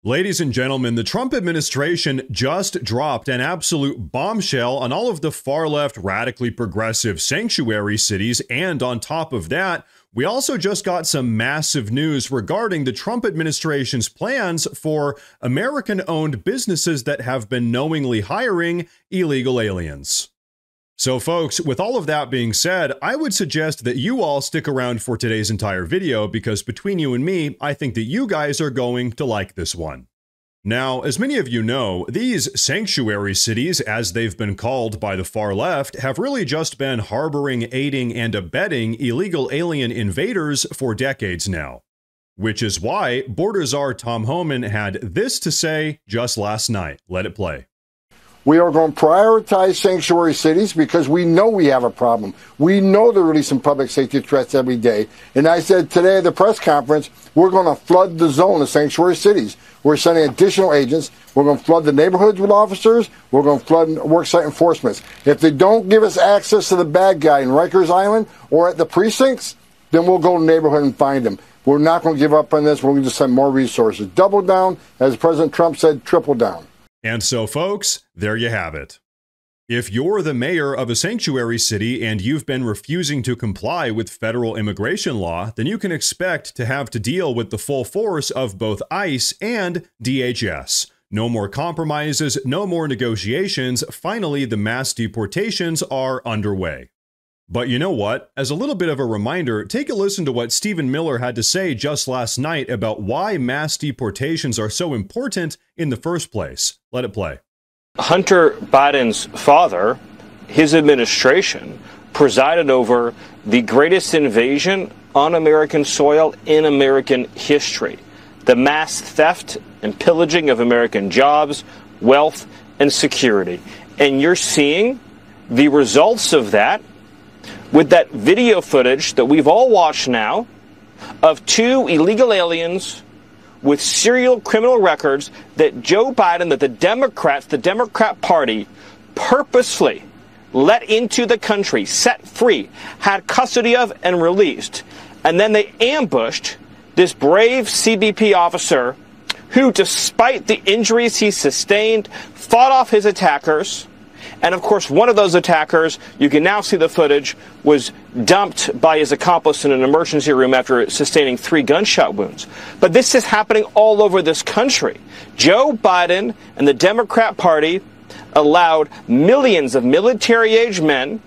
Ladies and gentlemen, the Trump administration just dropped an absolute bombshell on all of the far-left, radically progressive sanctuary cities, and on top of that, we also just got some massive news regarding the Trump administration's plans for American-owned businesses that have been knowingly hiring illegal aliens. So folks, with all of that being said, I would suggest that you all stick around for today's entire video because between you and me, I think that you guys are going to like this one. Now, as many of you know, these sanctuary cities, as they've been called by the far left, have really just been harboring, aiding, and abetting illegal alien invaders for decades now. Which is why Border Czar Tom Homan had this to say just last night. Let it play. We are going to prioritize sanctuary cities because we know we have a problem. We know there are really some public safety threats every day. And I said today at the press conference, we're going to flood the zone of sanctuary cities. We're sending additional agents. We're going to flood the neighborhoods with officers. We're going to flood worksite enforcement. If they don't give us access to the bad guy in Rikers Island or at the precincts, then we'll go to the neighborhood and find them. We're not going to give up on this. We're going to just send more resources. Double down, as President Trump said, triple down. And so, folks, there you have it. If you're the mayor of a sanctuary city and you've been refusing to comply with federal immigration law, then you can expect to have to deal with the full force of both ICE and DHS. No more compromises, no more negotiations. Finally, the mass deportations are underway. But you know what? As a little bit of a reminder, take a listen to what Stephen Miller had to say just last night about why mass deportations are so important in the first place. Let it play. Hunter Biden's father, his administration, presided over the greatest invasion on American soil in American history. The mass theft and pillaging of American jobs, wealth, and security. And you're seeing the results of that with that video footage that we've all watched now of two illegal aliens with serial criminal records that Joe Biden, that the Democrats, the Democrat Party, purposefully let into the country, set free, had custody of, and released. And then they ambushed this brave CBP officer who, despite the injuries he sustained, fought off his attackers. And of course, one of those attackers, you can now see the footage, was dumped by his accomplice in an emergency room after sustaining 3 gunshot wounds. But this is happening all over this country. Joe Biden and the Democrat Party allowed millions of military-age men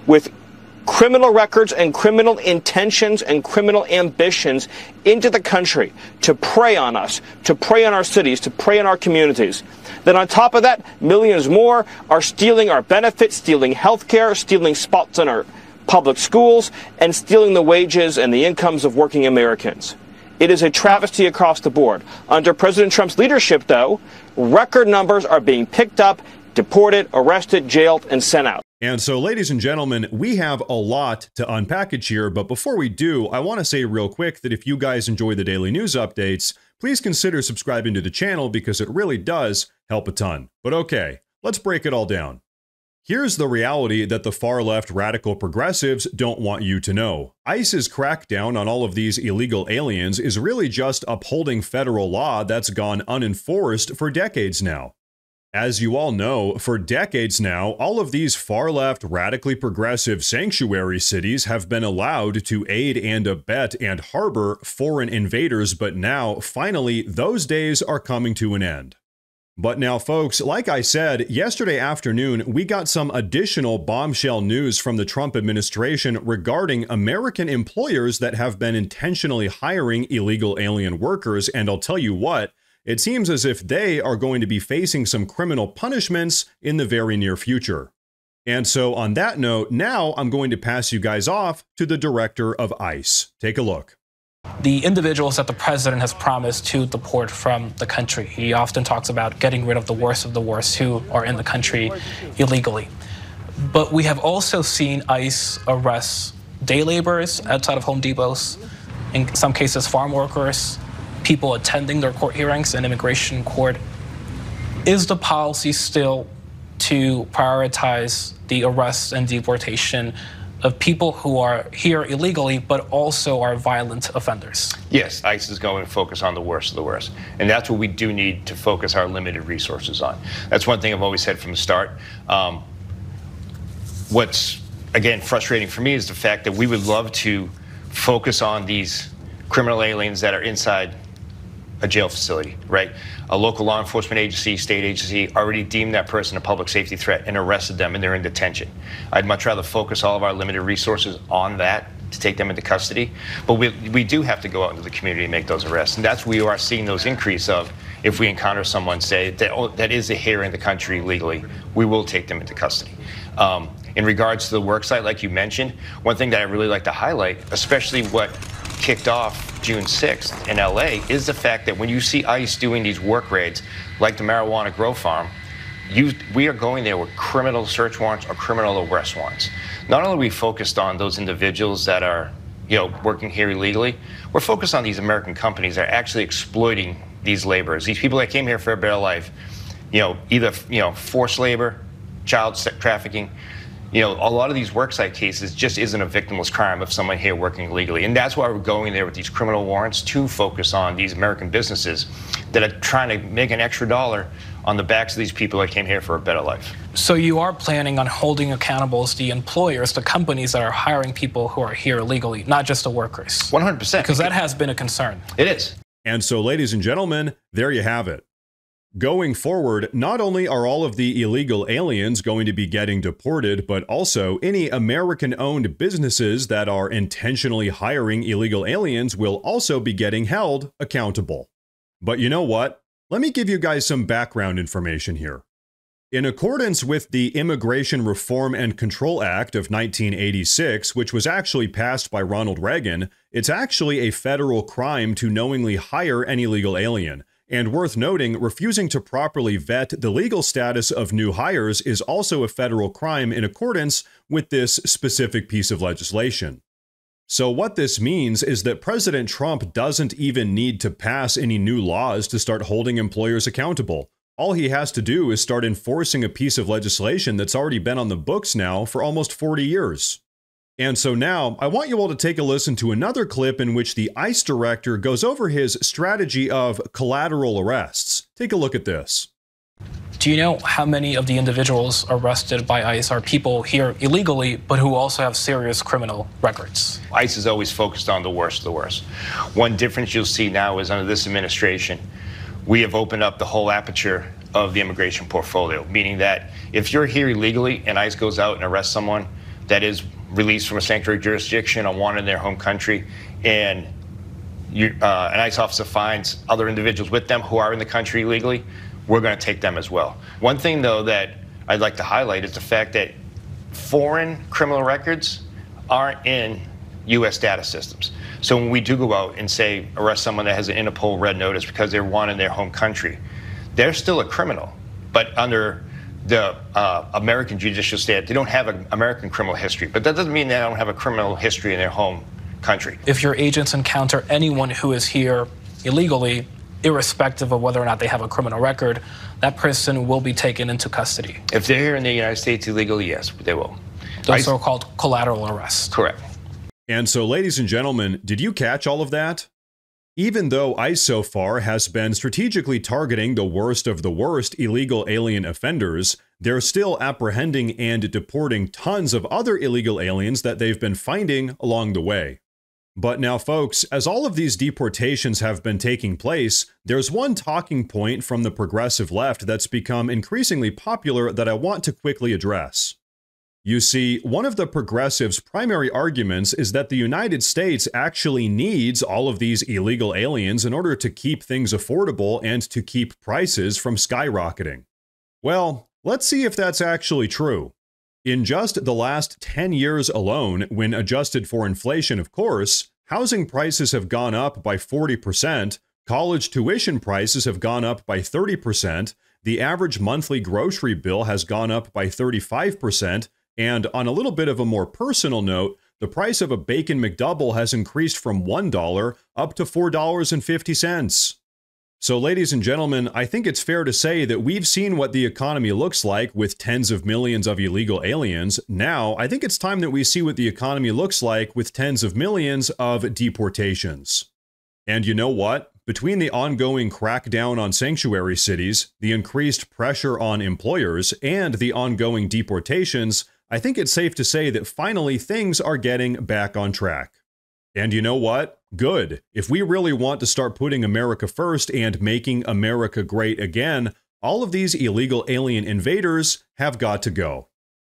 with criminal records and criminal intentions and criminal ambitions into the country to prey on us, to prey on our cities, to prey on our communities. Then on top of that, millions more are stealing our benefits, stealing health care, stealing spots in our public schools, and stealing the wages and the incomes of working Americans. It is a travesty across the board. Under President Trump's leadership, though, record numbers are being picked up, deported, arrested, jailed, and sent out. And so, ladies and gentlemen, we have a lot to unpackage here, but before we do, I want to say real quick that if you guys enjoy the daily news updates, please consider subscribing to the channel because it really does help a ton. But okay, let's break it all down. Here's the reality that the far-left radical progressives don't want you to know. ICE's crackdown on all of these illegal aliens is really just upholding federal law that's gone unenforced for decades now. As you all know, for decades now, all of these far-left, radically progressive sanctuary cities have been allowed to aid and abet and harbor foreign invaders, but now, finally, those days are coming to an end. But now, folks, like I said, yesterday afternoon, we got some additional bombshell news from the Trump administration regarding American employers that have been intentionally hiring illegal alien workers, and I'll tell you what, it seems as if they are going to be facing some criminal punishments in the very near future. And so on that note, now I'm going to pass you guys off to the director of ICE. Take a look. The individuals that the president has promised to deport from the country. He often talks about getting rid of the worst who are in the country illegally. But we have also seen ICE arrest day laborers outside of Home Depots, in some cases farm workers, people attending their court hearings in immigration court. Is the policy still to prioritize the arrest and deportation of people who are here illegally, but also are violent offenders? Yes, ICE is going to focus on the worst of the worst. And that's what we do need to focus our limited resources on. That's one thing I've always said from the start. What's, again, frustrating for me is the fact that we would love to focus on these criminal aliens that are inside a jail facility, right? A local law enforcement agency, state agency already deemed that person a public safety threat and arrested them, and they're in detention. I'd much rather focus all of our limited resources on that to take them into custody. But we do have to go out into the community and make those arrests. And that's where we are seeing those increase of, if we encounter someone, say, that is here in the country legally, we will take them into custody. In regards to the work site, like you mentioned, one thing that I really like to highlight, especially what kicked off June 6th in LA, is the fact that when you see ICE doing these work raids, like the marijuana grow farm, we are going there with criminal search warrants or criminal arrest warrants. Not only are we focused on those individuals that are, working here illegally, we're focused on these American companies that are actually exploiting these laborers, these people that came here for a better life, either forced labor, child trafficking. A lot of these worksite cases just isn't a victimless crime of someone here working illegally. And that's why we're going there with these criminal warrants, to focus on these American businesses that are trying to make an extra dollar on the backs of these people that came here for a better life. So you are planning on holding accountable the employers, the companies that are hiring people who are here illegally, not just the workers? 100%. Because that has been a concern. It is. And so, ladies and gentlemen, there you have it. Going forward, not only are all of the illegal aliens going to be getting deported, but also any American-owned businesses that are intentionally hiring illegal aliens will also be getting held accountable. But you know what? Let me give you guys some background information here. In accordance with the Immigration Reform and Control Act of 1986, which was actually passed by Ronald Reagan, it's actually a federal crime to knowingly hire an illegal alien. And worth noting, refusing to properly vet the legal status of new hires is also a federal crime in accordance with this specific piece of legislation. So what this means is that President Trump doesn't even need to pass any new laws to start holding employers accountable. All he has to do is start enforcing a piece of legislation that's already been on the books now for almost 40 years. And so now, I want you all to take a listen to another clip in which the ICE director goes over his strategy of collateral arrests. Take a look at this. Do you know how many of the individuals arrested by ICE are people here illegally, but who also have serious criminal records? ICE is always focused on the worst of the worst. One difference you'll see now is under this administration, we have opened up the whole aperture of the immigration portfolio, meaning that if you're here illegally and ICE goes out and arrests someone that is released from a sanctuary jurisdiction or wanted in their home country, and an ICE officer finds other individuals with them who are in the country illegally, we're going to take them as well. One thing, though, that I'd like to highlight is the fact that foreign criminal records aren't in U.S. data systems. So when we do go out and, say, arrest someone that has an Interpol red notice because they're wanted in their home country, they're still a criminal, but under the American judicial state, they don't have an American criminal history, but that doesn't mean they don't have a criminal history in their home country. If your agents encounter anyone who is here illegally, irrespective of whether or not they have a criminal record, that person will be taken into custody. If they're here in the United States illegally, yes, they will. Those are called collateral arrests. Correct. And so, ladies and gentlemen, did you catch all of that? Even though ICE so far has been strategically targeting the worst of the worst illegal alien offenders, they're still apprehending and deporting tons of other illegal aliens that they've been finding along the way. But now, folks, as all of these deportations have been taking place, there's one talking point from the progressive left that's become increasingly popular that I want to quickly address. You see, one of the progressives' primary arguments is that the United States actually needs all of these illegal aliens in order to keep things affordable and to keep prices from skyrocketing. Well, let's see if that's actually true. In just the last 10 years alone, when adjusted for inflation, of course, housing prices have gone up by 40%, college tuition prices have gone up by 30%, the average monthly grocery bill has gone up by 35%, and on a little bit of a more personal note, the price of a bacon McDouble has increased from $1 up to $4.50. So ladies and gentlemen, I think it's fair to say that we've seen what the economy looks like with tens of millions of illegal aliens. Now, I think it's time that we see what the economy looks like with tens of millions of deportations. And you know what? Between the ongoing crackdown on sanctuary cities, the increased pressure on employers, and the ongoing deportations, I think it's safe to say that finally things are getting back on track. And you know what? Good. If we really want to start putting America first and making America great again, all of these illegal alien invaders have got to go.